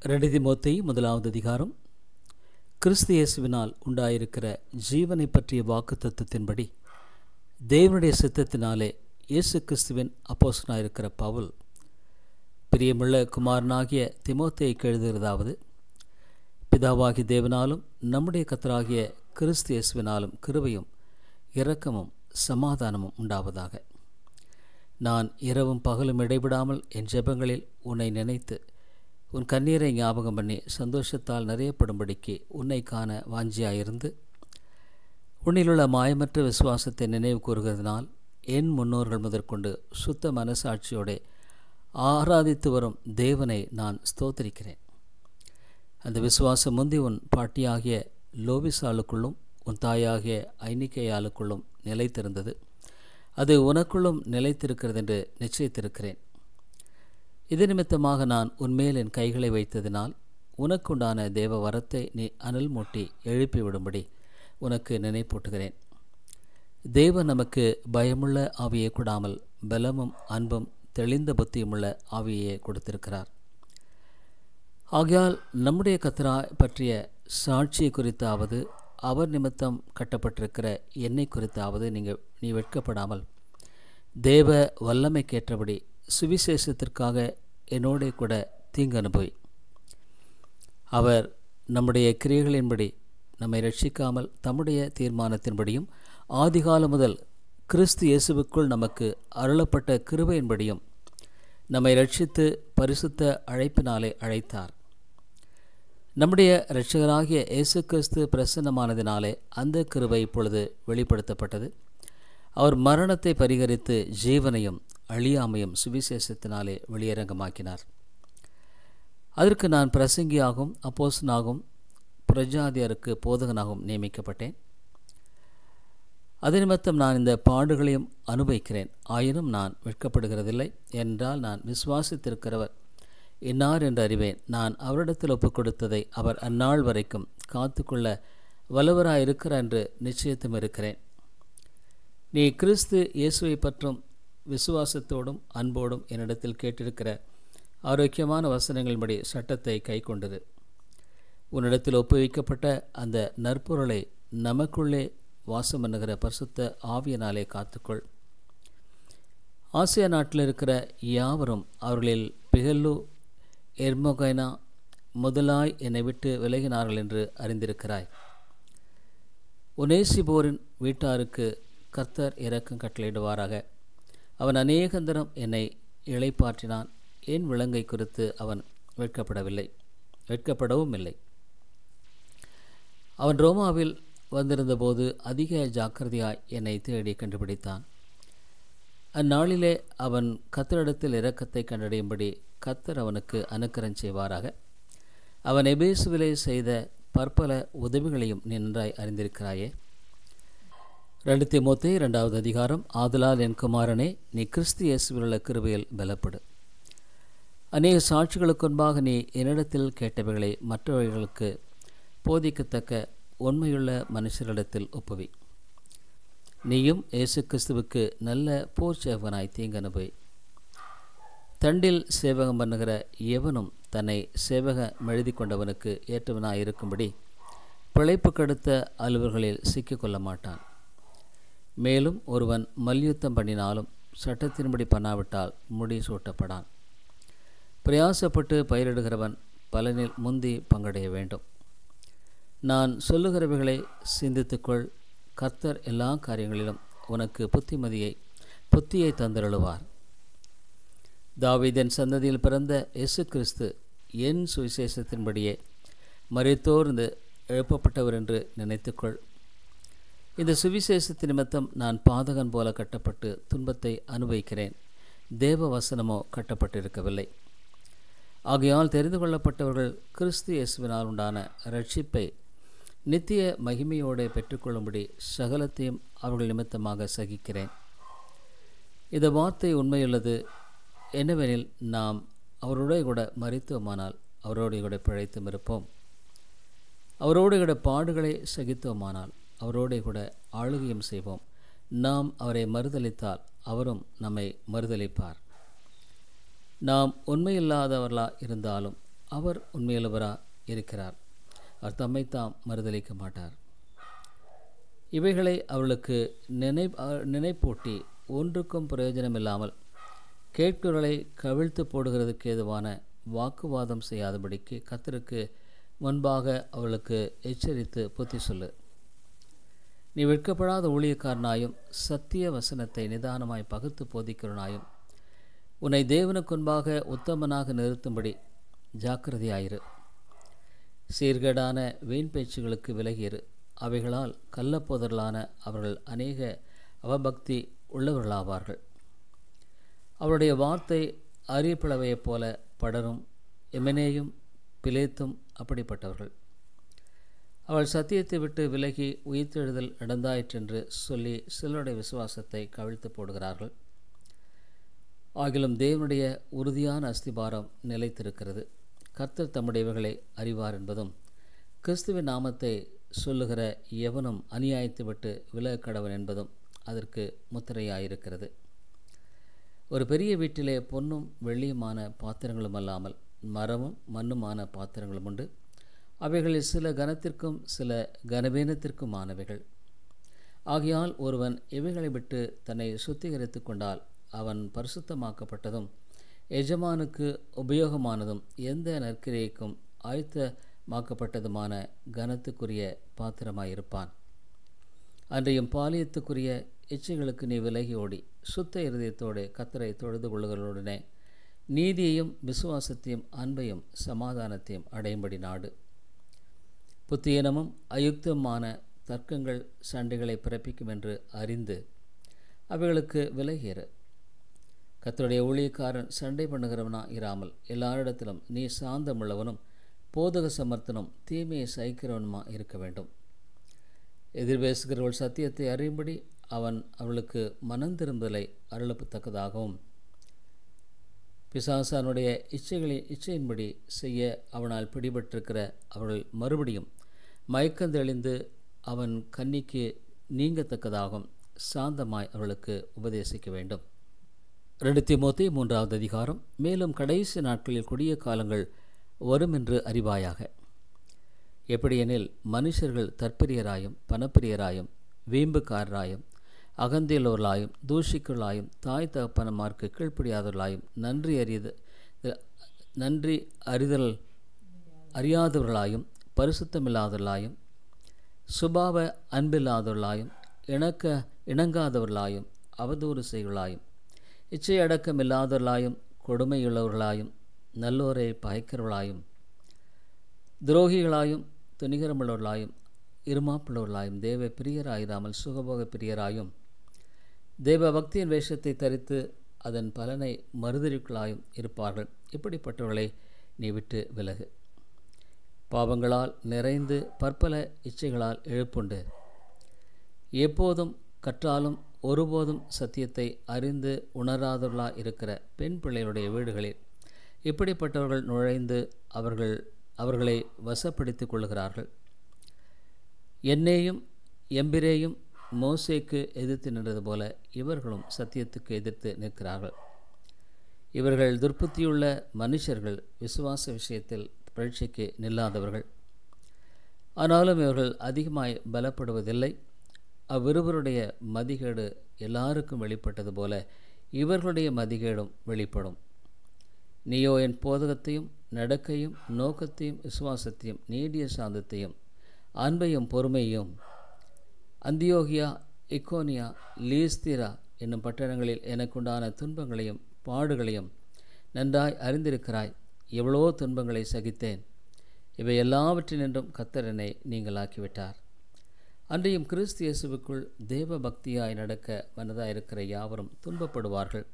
2 தீமோத்தேயு முதலாவது அதிகாரம். கிறிஸ்து இயேசுவினால் உண்டாயிருக்கிற ஜீவனை பற்றிய வாக்குத்தத்தத்தின்படி தேவனுடைய சித்தத்தினாலே இயேசு கிறிஸ்துவின் அப்போஸ்தலனாயிருக்கிற பவுல், பிரியமுள்ள குமாரனாகிய தீமோத்தேயுக்கு எழுதுகிறதாவது: பிதாவாகிய தேவனாலும் நம்முடைய கர்த்தராகிய கிறிஸ்து இயேசுவினாலும் கிருபையும் இரக்கமும் சமாதானமும் உண்டாவதாக. நான் இரவும் பகலும் இடைவிடாமல் என் ஜெபங்களில் உன்னை நினைத்து உன் கண்ணீரை ஞாபகம் பண்ணி சந்தோஷத்தால் நிறையப்படும்படிக்கு உன்னை காண வாஞ்சியாயிருந்து, உன்னிலுள்ள மாயமற்ற விசுவாசத்தை நினைவு கூறுகிறதுனால் என் முன்னோர்கள் முதற்கொண்டு சுத்த மனசாட்சியோட ஆராதித்து வரும் தேவனை நான் ஸ்தோத்திரிக்கிறேன். அந்த விசுவாசம் முந்தி உன் பாட்டியாகிய லோபிசாலுக்குள்ளும் உன் தாயாகிய ஐனிக்கையாளுக்குள்ளும் நிலைத்திருந்தது. அது உனக்குள்ளும் நிலைத்திருக்கிறது என்று நிச்சயித்திருக்கிறேன். இது நிமித்தமாக நான் உன்மேல் என் கைகளை வைத்ததினால் உனக்குண்டான தேவ வரத்தை நீ அனல் மூட்டி எழுப்பிவிடும்படி உனக்கு நினைப்பூட்டுகிறேன். தேவன் நமக்கு பயமுள்ள ஆவியை கூடாமல் பலமும் அன்பும் தெளிந்த புத்தியுமுள்ள ஆவியை கொடுத்திருக்கிறார். ஆகையால் நம்முடைய கர்த்தராய் பற்றிய சாட்சியை குறித்தாவது அவர் நிமித்தம் கட்டப்பட்டிருக்கிற என்னை குறித்தாவது நீ வெட்கப்படாமல் தேவ வல்லமைக்கேற்றபடி சுவிசேஷத்திற்காக என்னோட கூட தீங்கு அனுபவி. அவர் நம்முடைய கிரியைகளின்படி நம்மை ரட்சிக்காமல் தம்முடைய தீர்மானத்தின்படியும் ஆதிகாலம் முதல் கிறிஸ்து இயேசுவுக்குள் நமக்கு அருளப்பட்ட கிருபையின்படியும் நம்மை ரட்சித்து பரிசுத்த அழைப்பினாலே அழைத்தார். நம்முடைய இரட்சகராகிய இயேசு கிறிஸ்து பிரசன்னமானதினாலே அந்த கிருபை இப்பொழுது வெளிப்படுத்தப்பட்டது. அவர் மரணத்தை பரிகரித்து ஜீவனையும் அழியாமையும் சுவிசேஷத்தினாலே வெளியரங்கமாக்கினார். அதற்கு நான் பிரசங்கியாகவும் அப்போஸ்தலனாகவும் பிரஜாதியருக்கு போதகனாகவும் நியமிக்கப்பட்டேன். அது நிமித்தம் நான் இந்த பாடுகளையும் அனுபவிக்கிறேன். ஆயினும் நான் வெட்கப்படுகிறதில்லை. என்றால் நான் விசுவாசித்திருக்கிறவர் இன்னார் என்று அறிவேன். நான் அவரிடத்தில் ஒப்புக் கொடுத்ததை அவர் அந்நாள் வரைக்கும் காத்துக்கொள்ள வல்லவராயிருக்கிறார் என்று நிச்சயத்தும் இருக்கிறேன். நீ கிறிஸ்து இயேசுவை பற்றும் விசுவாசத்தோடும் அன்போடும் என்னிடத்தில் கேட்டிருக்கிற ஆரோக்கியமான வசனங்களின்படி சட்டத்தை கை கொண்டது. உன்னிடத்தில் ஒப்புவிக்கப்பட்ட அந்த நற்பொருளை நமக்குள்ளே வாசம் பண்ணுகிற பரிசுத்த ஆவியினாலே காத்துக்கொள். ஆசியா நாட்டில் இருக்கிற யாவரும் அவர்களில் பிகல்லு எர்மொகைனா முதலாய் என்னை விட்டு விலகினார்கள் என்று அறிந்திருக்கிறாய். ஒனேசிபோரின் வீட்டாருக்கு கர்த்தர் இரக்கம் கட்டளையிடுவாராக. அவன் அநேகந்தரம் என்னை இளைப்பாற்றினான். என் விலங்கை குறித்து அவன் வெட்கப்படவும் இல்லை. அவன் ரோமாவில் வந்திருந்தபோது அதிக ஜாக்கிரதையாய் என்னை தேடி கண்டுபிடித்தான். அந்நாளிலே அவன் கர்த்தரிடத்தில் இரக்கத்தை கண்டடையும்படி கர்த்தர் அவனுக்கு அனுக்கிரம் செய்வாராக. அவன் எபேசுவிலே செய்த பற்பல உதவிகளையும் நீ நன்றாய் அறிந்திருக்கிறாயே. 2 தீமோத்தேயு 2வது அதிகாரம். ஆதலால் என் குமாரனே, நீ கிறிஸ்து இயேசுவில் உள்ள கிருபையில் பலப்படு. அநேக சாட்சிகளுக்கு முன்பாக நீ என்னிடத்தில் கேட்டவைகளை மற்றவர்களுக்கு போதிக்கத்தக்க உண்மையுள்ள மனுஷரிடத்தில் ஒப்புவி. நீயும் இயேசு கிறிஸ்துவுக்கு நல்ல போர் சேவகனாய் தீங்கு அனுபவி. தண்டில் சேவகம் பண்ணுகிற எவனும் தன்னை சேவக மெழுதி கொண்டவனுக்கு ஏற்றவனாய் இருக்கும்படி பிழைப்பு கடுத்த அலுவல்களில் சிக்கிக்கொள்ள மாட்டான். மேலும் ஒருவன் மல்யுத்தம் பண்ணினாலும் சட்டத்தின்படி பண்ணாவிட்டால் முடி சூட்டப்படான். பிரயாசப்பட்டு பயிரிடுகிறவன் பலனில் முந்தி பங்கடைய வேண்டும். நான் சொல்லுகிறவைகளை சிந்தித்துக்கொள். கர்த்தர் எல்லா காரியங்களிலும் உனக்கு புத்தியை தந்தருளுவார். தாவீதின் சந்ததியில் பிறந்த இயேசு கிறிஸ்து என் சுவிசேஷத்தின்படியே மரித்தோர்ந்து எழுப்பப்பட்டவர் என்று நினைத்துக்கொள். இந்த சுவிசேஷத்தின் நிமித்தம் நான் பாதகன் போல கட்டப்பட்டு துன்பத்தை அனுபவிக்கிறேன். தேவ வசனமோ கட்டப்பட்டிருக்கவில்லை. ஆகையால் தெரிந்து கொள்ளப்பட்டவர்கள் கிறிஸ்து இயேசுவினால் உண்டான ரட்சிப்பை நித்திய மகிமையோடு பெற்றுக்கொள்ளும்படி சகலத்தையும் அவர்கள் நிமித்தமாக சகிக்கிறேன். இந்த வார்த்தை உண்மையுள்ளது. என்னவெனில், நாம் அவரோடு கூட மரித்தோமானால் அவரோடு கூட பிழைத்தும் இருப்போம். அவரோடு கூட பாடுகளை சகித்தோமானால் அவரோடு கூட ஆளுகையும் செய்வோம். நாம் அவரை மறுதலித்தால் அவரும் நம்மை மறுதலிப்பார். நாம் உண்மையில்லாதவர்களாக இருந்தாலும் அவர் உண்மையுள்ளவராக இருக்கிறார். அவர் தம்மைத்தாம் மறுதலிக்க மாட்டார். இவைகளை அவளுக்கு நினைப்பூட்டி ஒன்றுக்கும் பிரயோஜனமில்லாமல் கேட்கிறவர்களை கவிழ்த்து போடுகிறதுக்கு ஏதுவான வாக்குவாதம் செய்யாதபடிக்கு கர்த்தருக்கு முன்பாக அவளுக்கு எச்சரித்து புத்தி சொல்லு. நீ வெட்கப்படாத ஊழியக்காரனாயும் சத்திய வசனத்தை நிதானமாய் பகுத்து போதிக்கிறவனாயும் உன்னை தேவனுக்கு முன்பாக உத்தமனாக நிறுத்தும்படி ஜாக்கிரதையாயிரு. சீர்கேடான வீண் பேச்சுகளுக்கு விலகியிரு. அவைகளால் கள்ளப்போதலான அவர்கள் அநேக அவபக்தி உள்ளவர்களாவார்கள். அவருடைய வார்த்தை அரியப்பிளவையைப் போல படரும். எமெனேயும் பிலேத்தும் அப்படிப்பட்டவர்கள். அவள் சத்தியத்தை விட்டு விலகி உயிர்த்தெழுதல் நடந்தாயிற்றென்று சொல்லி சிலருடைய விசுவாசத்தை கவிழ்த்து போடுகிறார்கள். ஆகிலும் தேவனுடைய உறுதியான அஸ்திபாரம் நிலைத்திருக்கிறது. கர்த்தர் தம்முடையவர்களை அறிவார் என்பதும் கிறிஸ்துவின் நாமத்தை சொல்லுகிற எவனும் அநியாயத்தை விட்டு விலகக்கடவன் என்பதும் அதற்கு முத்திரையாயிருக்கிறது. ஒரு பெரிய வீட்டிலே பொன்னும் வெள்ளியுமான பாத்திரங்களும் அல்லாமல் மரமும் மண்ணுமான பாத்திரங்களும் உண்டு. அவைகளில் சில கனத்திற்கும் சில கனவீனத்திற்குமானவைகள். ஆகையால் ஒருவன் இவைகளை விட்டு தன்னை சுத்திகரித்து கொண்டால் அவன் பரிசுத்தமாக்கப்பட்டதும் எஜமானுக்கு உபயோகமானதும் எந்த நற்கிரியைக்கும் ஆயத்தமாக்கப்பட்டதுமான கனத்துக்குரிய பாத்திரமாயிருப்பான். அன்றையும் பாலியத்துக்குரிய இச்சைகளுக்கு நீ விலகி ஓடி சுத்த இருதயத்தோடு கர்த்தரை தொழுது கொள்ளுகளுடனே நீதியையும் விசுவாசத்தையும் அன்பையும் சமாதானத்தையும் அடையும்படி நாடு. புத்தியீனமும் அயுக்தமான தர்க்கங்கள் சண்டைகளை பிறப்பிக்கும் என்று அறிந்து அவைகளுக்கு விலகியறு. கர்த்தருடைய ஊழியக்காரன் சண்டை பண்ணுகிறவனா இராமல் எல்லாரிடத்திலும் நீ சாந்தமுள்ளவனும் போதக சமர்த்தனும் தீமையை சகிக்கிறவனுமா இருக்க வேண்டும். எதிர்பேசுகிறவள் சத்தியத்தை அறியும்படி அவன் அவளுக்கு மனந்திரும்பலை அருளப்பத்தக்கதாகவும் பிசாசானுடைய இச்சையின்படி செய்ய அவனால் பிடிபட்டிருக்கிற அவர்கள் மறுபடியும் மயக்கந்தெளிந்து அவன் கன்னிக்கு நீங்கத்தக்கதாகவும் சாந்தமாய் அவளுக்கு உபதேசிக்க வேண்டும். 2 தீமோத்தேயு 3வது அதிகாரம். மேலும் கடைசி நாட்களில் கொடிய காலங்கள் வரும் என்று அறிவாயாக. எப்படியெனில் மனுஷர்கள் தற்பிரியராயும் பணப்பிரியராயும் வீம்புக்காரராயும் அகந்தியுள்ளவர்களாயும் தூஷிக்குள்ளாயும் தாய் தகப்பனமார்க்கு கீழ்ப்படியாதவர்களாயும் நன்றி அறியாதவர்களாயும் பரிசுத்தமில்லாதவர்களாயும் சுபாவ அன்பில்லாதவர்களாயும் இணங்காதவர்களாயும் அவதூறு செய்களாயும் இச்சை அடக்கமில்லாதவர்களாயும் கொடுமையுள்ளவர்களாயும் நல்லோரை பகைக்கிறவர்களாயும் துரோகிகளாயும் துணிகரமுள்ளவர்களாயும் இருமாப்புள்ளவர்களாயும் தேவ பிரியராயிராமல் சுகபோக பிரியராயும் தேவ பக்தியின் வேஷத்தை தரித்து அதன் பலனை மறுதறிக்களாயும் இருப்பார்கள். இப்படிப்பட்டவர்களை நீ விட்டு விலகு. பாவங்களால் நிறைந்து பற்பல இச்சைகளால் எழுப்புண்டு எப்போதும் கற்றாலும் ஒருபோதும் சத்தியத்தை அறிந்து உணராதவர்களாக இருக்கிற பெண் பிள்ளைகளுடைய வீடுகளில் இப்படிப்பட்டவர்கள் நுழைந்து அவர்களை வசப்படுத்தி கொள்ளுகிறார்கள். என்னேயும் எம்பிரேயும் மோசேக்கு எதிர்த்து நின்றது போல இவர்களும் சத்தியத்துக்கு எதிர்த்து நிற்கிறார்கள். இவர்கள் துர்ப்புத்தியுள்ள மனுஷர்கள், விசுவாச விஷயத்தில் பரீட்சைக்கு நில்லாதவர்கள். ஆனாலும் இவர்கள் அதிகமாய் பலப்படுவதில்லை. அவ்விருவருடைய மதிகேடு எல்லாருக்கும் வெளிப்பட்டது போல இவர்களுடைய மதிகேடும் வெளிப்படும். நீயோ என் போதகத்தையும் நடக்கையும் நோக்கத்தையும் விசுவாசத்தையும் நீடிய சாந்தத்தையும் அன்பையும் பொறுமையும் அந்தியோகியா இக்கோனியா லீஸ்திரா என்னும் பட்டணங்களில் எனக்குண்டான துன்பங்களையும் பாடுகளையும் நன்றாய் அறிந்திருக்கிறாய். எவ்வளோ துன்பங்களை சகித்தேன். இவை எல்லாவற்றினின்றும் கர்த்தர் என்னை நீங்களாக்கிவிட்டார். அன்றையும் கிறிஸ்து இயேசுவுக்குள் தேவ பக்தியாய் நடக்க மனதாயிருக்கிற யாவரும் துன்பப்படுவார்கள்.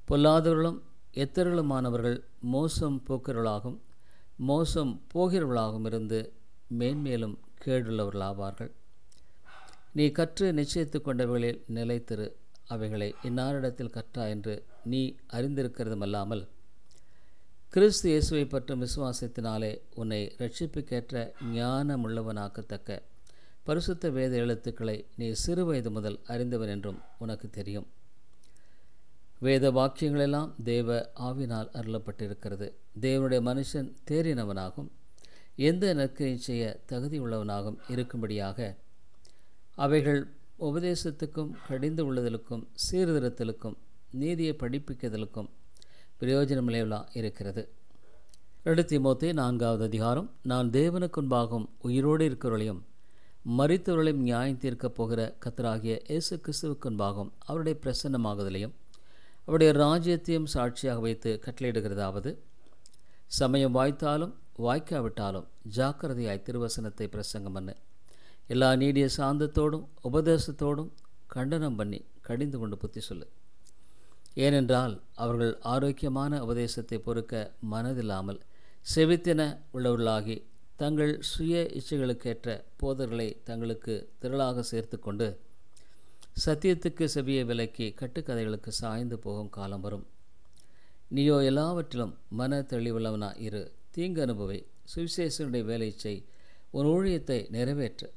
பொல்லாதவர்களும் எத்தர்களுமானவர்கள் மோசம் போக்கிறவர்களாகவும் மோசம் போகிறவர்களாகவும் இருந்து மேன்மேலும் கேடுள்ளவர்களாவார்கள். நீ கற்று நிச்சயித்து கொண்டவர்களில் நிலைத்திரு. அவைகளை இன்னாரிடத்தில் கற்றா என்று நீ அறிந்திருக்கிறதுமல்லாமல் கிறிஸ்து இயேசுவை பற்றும் விசுவாசத்தினாலே உன்னை இரட்சிப்புக்கேற்ற ஞானமுள்ளவனாக்கத்தக்க பரிசுத்த வேத எழுத்துக்களை நீ சிறு வயது முதல் அறிந்தவன் என்றும் உனக்கு தெரியும். வேத வாக்கியங்களெல்லாம் தேவ ஆவினால் அருளப்பட்டிருக்கிறது. தேவனுடைய மனுஷன் தேறினவனாகும் எந்த நற்கிரியை செய்ய தகுதியுள்ளவனாகவும் இருக்கும்படியாக அவைகள் உபதேசத்துக்கும் கடிந்து உள்ளதலுக்கும் சீர்திருத்தலுக்கும் நீதியை படிப்பிக்குதலுக்கும் பிரயோஜனமுள்ளவளாக இருக்கிறது. 2 தீமோத்தேயு 4வது அதிகாரம். நான் தேவனுக்குன்பாகவும் உயிரோடு இருக்கிறவர்களையும் மரித்தவர்களையும் நியாயம் தீர்க்கப் போகிற கர்த்தராகிய இயேசு கிறிஸ்துவுக்குன்பாகவும் அவருடைய பிரசன்னமாகுதலையும் அவருடைய ராஜ்யத்தையும் சாட்சியாக வைத்து கட்டளையிடுகிறதாவது, சமயம் வாய்த்தாலும் வாய்க்காவிட்டாலும் ஜாக்கிரதையாய் திருவசனத்தை பிரசங்கம் பண்ணு. எல்லா நீடிய சாந்தத்தோடும் உபதேசத்தோடும் கண்டனம் பண்ணி கடிந்து கொண்டு புத்தி சொல்லு. ஏனென்றால் அவர்கள் ஆரோக்கியமான உபதேசத்தை பொறுக்க மனதில்லாமல் செவித்தென உள்ளவர்களாகி தங்கள் சுய இச்சைகளுக்கேற்ற போதர்களை தங்களுக்கு திரளாக சேர்த்து கொண்டு சத்தியத்துக்கு செவியை விலக்கி கட்டுக்கதைகளுக்கு சாய்ந்து போகும் காலம் வரும். நீயோ எல்லாவற்றிலும் மன தெளிவுள்ளவனா இரு, தீங்கு அனுபவி, சுவிசேஷனுடைய வேலை செய், உன் ஊழியத்தை நிறைவேற்று.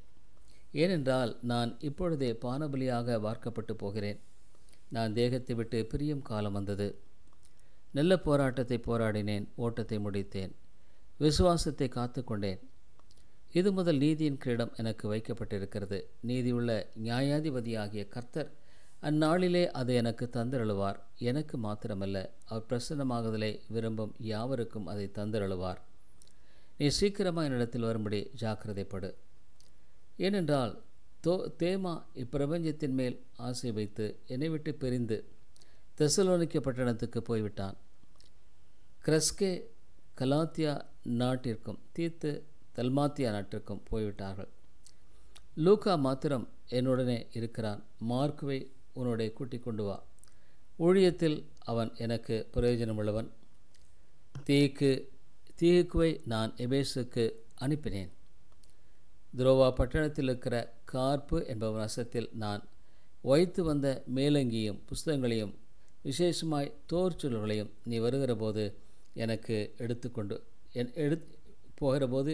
ஏனென்றால் நான் இப்பொழுதே பானபலியாக வார்க்கப்பட்டு போகிறேன். நான் தேகத்தை விட்டு பிரியும் காலம் வந்தது. நல்ல போராட்டத்தை போராடினேன், ஓட்டத்தை முடித்தேன், விசுவாசத்தை காத்து கொண்டேன். இது முதல் நீதியின் கிரீடம் எனக்கு வைக்கப்பட்டிருக்கிறது. நீதியுள்ள நியாயாதிபதியாகிய கர்த்தர் அந்நாளிலே அதை எனக்கு தந்தருளுவார். எனக்கு மாத்திரமல்ல, அவர் பிரசன்னமாகுதலை விரும்பும் யாவருக்கும் அதை தந்தருளுவார். நீ சீக்கிரமாக என்னிடத்தில் வரும்படி ஜாக்கிரதைப்படு. ஏனென்றால் தேமா இப்பிரபஞ்சத்தின் மேல் ஆசை வைத்து என்னை விட்டு பிரிந்து தெசலோனிக்க பட்டணத்துக்கு போய்விட்டான். கிரஸ்கே கலாத்தியா நாட்டிற்கும் தீத்து தல்மாத்தியா நாட்டிற்கும் போய்விட்டார்கள். லூக்கா மாத்திரம் என்னுடனே இருக்கிறான். மார்க்குவை உன்னுடைய கூட்டிக் கொண்டு வா. ஊழியத்தில் அவன் எனக்கு பிரயோஜனமுள்ளவன். தீகுவை நான் எபேசுக்கு அனுப்பினேன். துரோவா பட்டணத்தில் இருக்கிற கார்ப்பு என்பவன் வசத்தில் நான் வைத்து வந்த மேலங்கியும் புஸ்தகங்களையும் விசேஷமாய் தோற்சொல்களையும் நீ வருகிற போது எனக்கு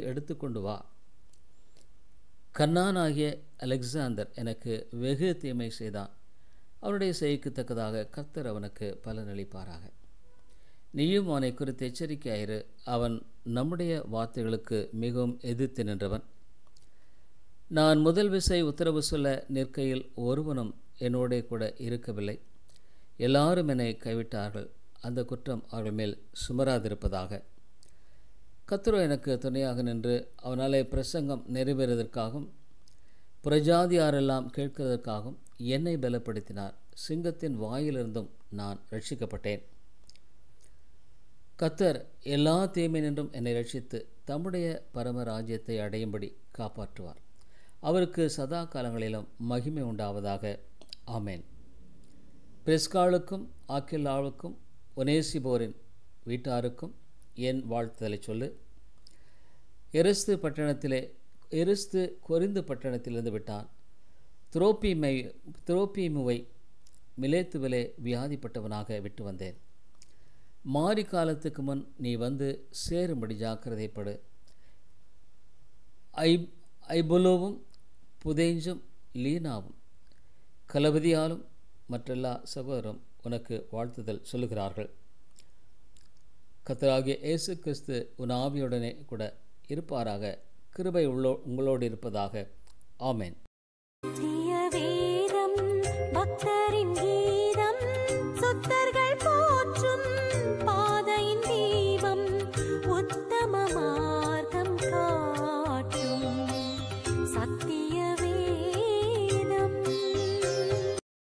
எடுத்துக்கொண்டு வா. கண்ணானாகிய அலெக்சாந்தர் எனக்கு வெகு தீமை செய்தான். அவனுடைய செய்கைக்கு தக்கதாக கர்த்தர் அவனுக்கு பலனளிப்பாராக. நீயும் அவனை குறித்து எச்சரிக்கையாயிரு. அவன் நம்முடைய வார்த்தைகளுக்கு மிகவும் எதிர்த்து நின்றவன். நான் முதல் விசை உத்தரவு சொல்ல நிற்கையில் ஒருவனும் என்னோட கூட இருக்கவில்லை. எல்லாரும் என்னை கைவிட்டார்கள். அந்த குற்றம் அவர்கள் மேல் சுமராதிருப்பதாக. கர்த்தரோ எனக்கு துணையாக நின்று அவனாலே பிரசங்கம் நிறைவேறுவதற்காகவும் புறஜாதியாரெல்லாம் கேட்கிறதற்காகவும் என்னை பலப்படுத்தினார். சிங்கத்தின் வாயிலிருந்தும் நான் ரட்சிக்கப்பட்டேன். கர்த்தர் எல்லா தீமையினின்றும் என்னை ரட்சித்து தம்முடைய பரம ராஜ்யத்தை அடையும்படி காப்பாற்றுவார். அவருக்கு சதா காலங்களிலும் மகிமை உண்டாவதாக. ஆமேன். பிரிஸ்காளுக்கும் ஆக்கில்லாவுக்கும் ஒனேசிபோரின் வீட்டாருக்கும் என் வாழ்த்துதலை சொல்லு. எரிஸ்து கொரிந்து பட்டணத்திலிருந்து விட்டான். துரோப்பீமுவை மிலேத்துவிலே வியாதிப்பட்டவனாக விட்டு வந்தேன். மாரி காலத்துக்கு முன் நீ வந்து சேரும்படி ஜாக்கிரதைப்படு. ஐபுலோவும் புதேஞ்சும் லீனாவும் கலபதியாலும் மற்றெல்லா சகோதரரும் உனக்கு வாழ்த்துதல் சொல்லுகிறார்கள். கர்த்தராகிய இயேசு கிறிஸ்து உன் ஆவியுடனே கூட இருப்பாராக. கிருபை உங்களோடு இருப்பதாக. ஆமேன். பக்தரின் கீதம்